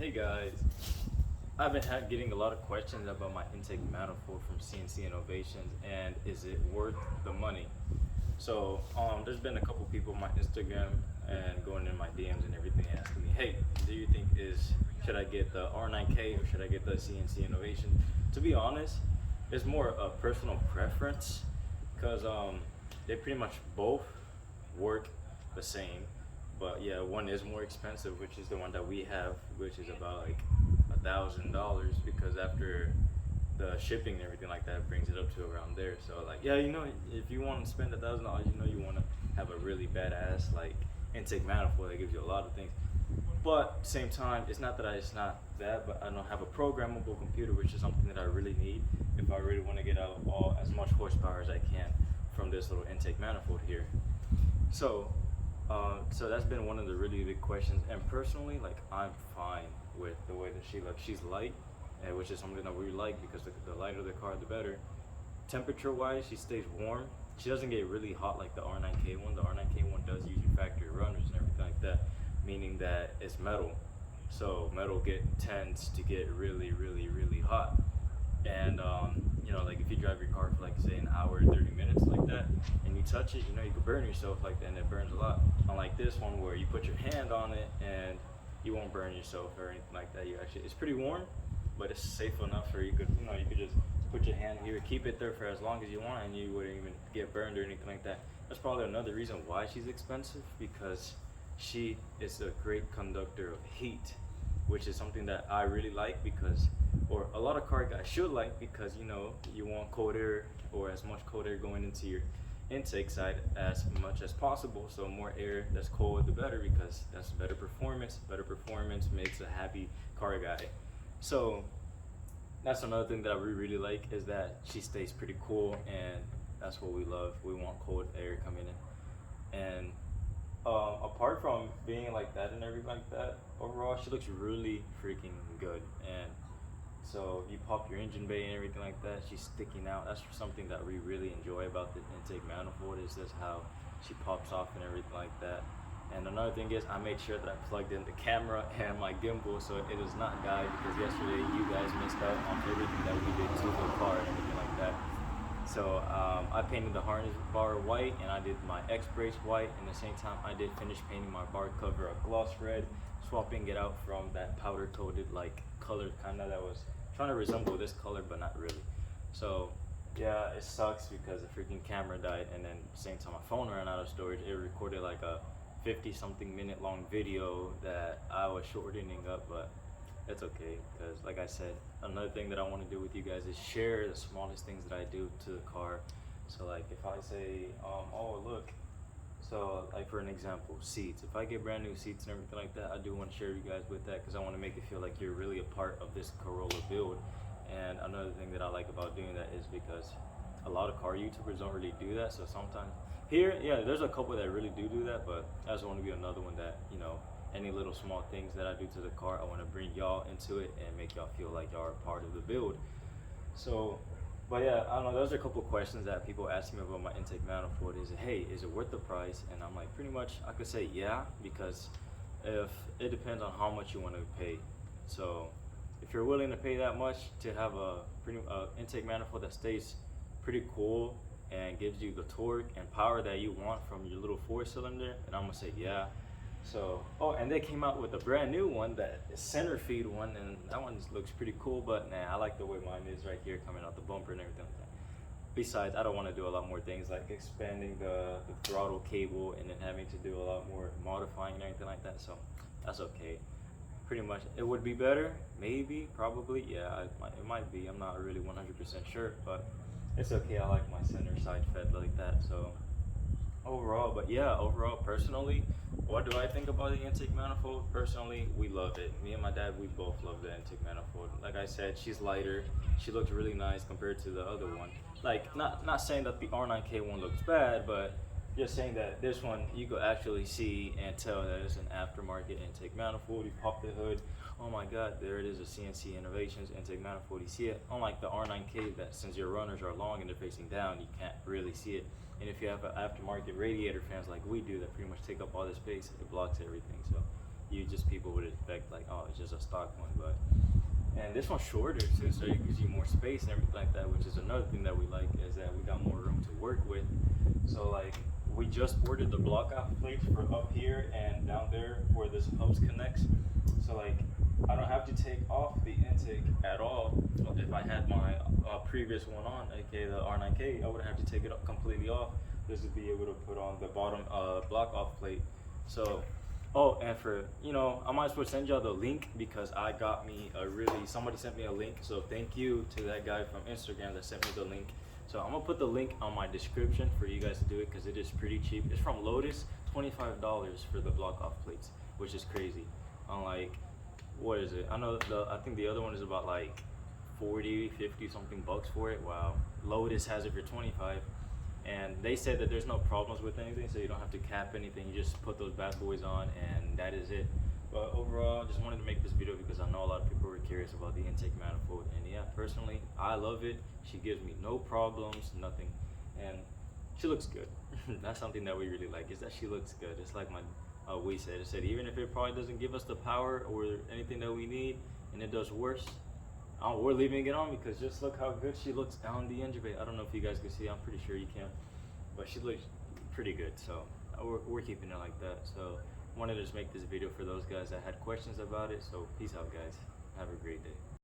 Hey guys, I've been getting a lot of questions about my intake manifold from CNC Innovations and is it worth the money? There's been a couple people on my Instagram and going in my DMs and everything asking me, hey, do you think should I get the R9K or should I get the CNC Innovation? To be honest, it's more a personal preference because they pretty much both work the same. But yeah, one is more expensive, which is the one that we have, which is about like $1,000 because after the shipping and everything like that it brings it up to around there. So like yeah, if you want to spend $1,000, you want to have a really badass like intake manifold that gives you a lot of things. But same time, it's not that, but I don't have a programmable computer, which is something that I really need if I really want to get out all as much horsepower as I can from this little intake manifold here. So, so that's been one of the really big questions. And personally, like I'm fine with the way that she looks. She's light, which is something that we like because the lighter the car, the better. Temperature-wise, she stays warm. She doesn't get really hot like the R9K one. The R9K one does use your factory runners and everything like that, meaning that it's metal. So metal tends to get really, really, really hot. And like if you drive your car for like say an hour, 30 minutes like that, and you touch it, you could burn yourself like that, and it burns a lot. Unlike this one where you put your hand on it and you won't burn yourself or anything like that. It's pretty warm, but it's safe enough for you could just put your hand here, keep it there for as long as you want, and you wouldn't even get burned or anything like that. That's probably another reason why she's expensive, because she is a great conductor of heat, which is something that I really like or a lot of car guys should like, because you want cold air or as much cold air going into your intake side as much as possible. So more air that's cold, the better, because that's better performance. Better performance makes a happy car guy. So that's another thing that I really like, is that she stays pretty cool, and that's what we love. We want cold air coming in. And apart from being like that and everything like that, overall she looks really freaking good. And so you pop your engine bay and everything like that, she's sticking out. That's something that we really enjoy about the intake manifold, is just how she pops off and everything like that. And another thing is I made sure that I plugged in the camera and my gimbal so it does not die, because yesterday you guys missed out on everything that we did to the car and everything like that. So I painted the harness bar white, and I did my X brace white, and at the same time I did finish painting my bar cover a gloss red, swapping it out from that powder coated like color kind of that was trying to resemble this color but not really. So yeah, it sucks because the freaking camera died, and then at the same time my phone ran out of storage. It recorded like a 50 something minute long video that I was shortening up, but it's okay, because like I said, another thing that I want to do with you guys is share the smallest things that I do to the car. So like if I say oh look, so like for an example, seats, if I get brand new seats and everything like that, I do want to share you guys with that, because I want to make it feel like you're really a part of this Corolla build. And another thing that I like about doing that is because a lot of car YouTubers don't really do that. So sometimes here, yeah, there's a couple that really do that, but I just want to be another one that, any little small things that I do to the car, I want to bring y'all into it and make y'all feel like y'all are part of the build. So, but yeah, I don't know, those are a couple questions that people ask me about my intake manifold. Hey, is it worth the price? And I'm like, pretty much I could say yeah, because if it depends on how much you want to pay. So if you're willing to pay that much to have a intake manifold that stays pretty cool and gives you the torque and power that you want from your little 4-cylinder, and I'm gonna say yeah. So and they came out with a brand new one, that is center feed one, and that one looks pretty cool. But nah, I like the way mine is right here, coming out the bumper and everything like that. Besides, I don't want to do a lot more things like expanding the throttle cable and then having to do a lot more modifying and everything like that. So that's okay. Pretty much, it would be better, maybe, probably, yeah, it might be. I'm not really 100% sure, but it's okay. I like my center side fed like that. So overall, personally, what do I think about the intake manifold? Personally, we love it. Me and my dad, we both love the intake manifold. Like I said, she's lighter. She looks really nice compared to the other one. Like, not saying that the R9K one looks bad, but just saying that this one you could actually see and tell that it's an aftermarket intake manifold. You pop the hood, oh my god, there it is, a CNC Innovations intake manifold. You see it. Unlike the R9K, that since your runners are long and they're facing down, you can't really see it. And if you have an aftermarket radiator fans like we do that pretty much take up all the space, it blocks everything. So you just people would expect like, oh, it's just a stock one, but and this one's shorter too, so it gives you more space and everything like that, which is another thing that we like is that we got more room to work with. So like we just ordered the block off plates for up here and down there where this hose connects. So like I don't have to take off the intake at all. If I had my previous one on, aka the R9K, I would have to take it completely off just to be able to put on the bottom block off plate. So, oh, and for I might as well send y'all the link because I got me a really somebody sent me a link. So thank you to that guy from Instagram that sent me the link. So I'm gonna put the link on my description for you guys to do it because it is pretty cheap. It's from Lotus, $25 for the block off plates, which is crazy. Unlike what is it? I think the other one is about like 40, 50 something bucks for it. Wow. Lotus has it for 25. And they said that there's no problems with anything, so you don't have to cap anything. You just put those bad boys on and that is it. But overall, I just wanted to make this video because I know a lot of people were curious about the intake manifold. And yeah, personally, I love it. She gives me no problems, nothing. And she looks good. That's something that we really like, is that she looks good. It's like my we said, it said even if it probably doesn't give us the power or anything that we need and it does worse, we're leaving it on because just look how good she looks on the engine bay. I don't know if you guys can see, I'm pretty sure you can, but she looks pretty good. So we're keeping it like that. So wanted to just make this video for those guys that had questions about it. So peace out, guys. Have a great day.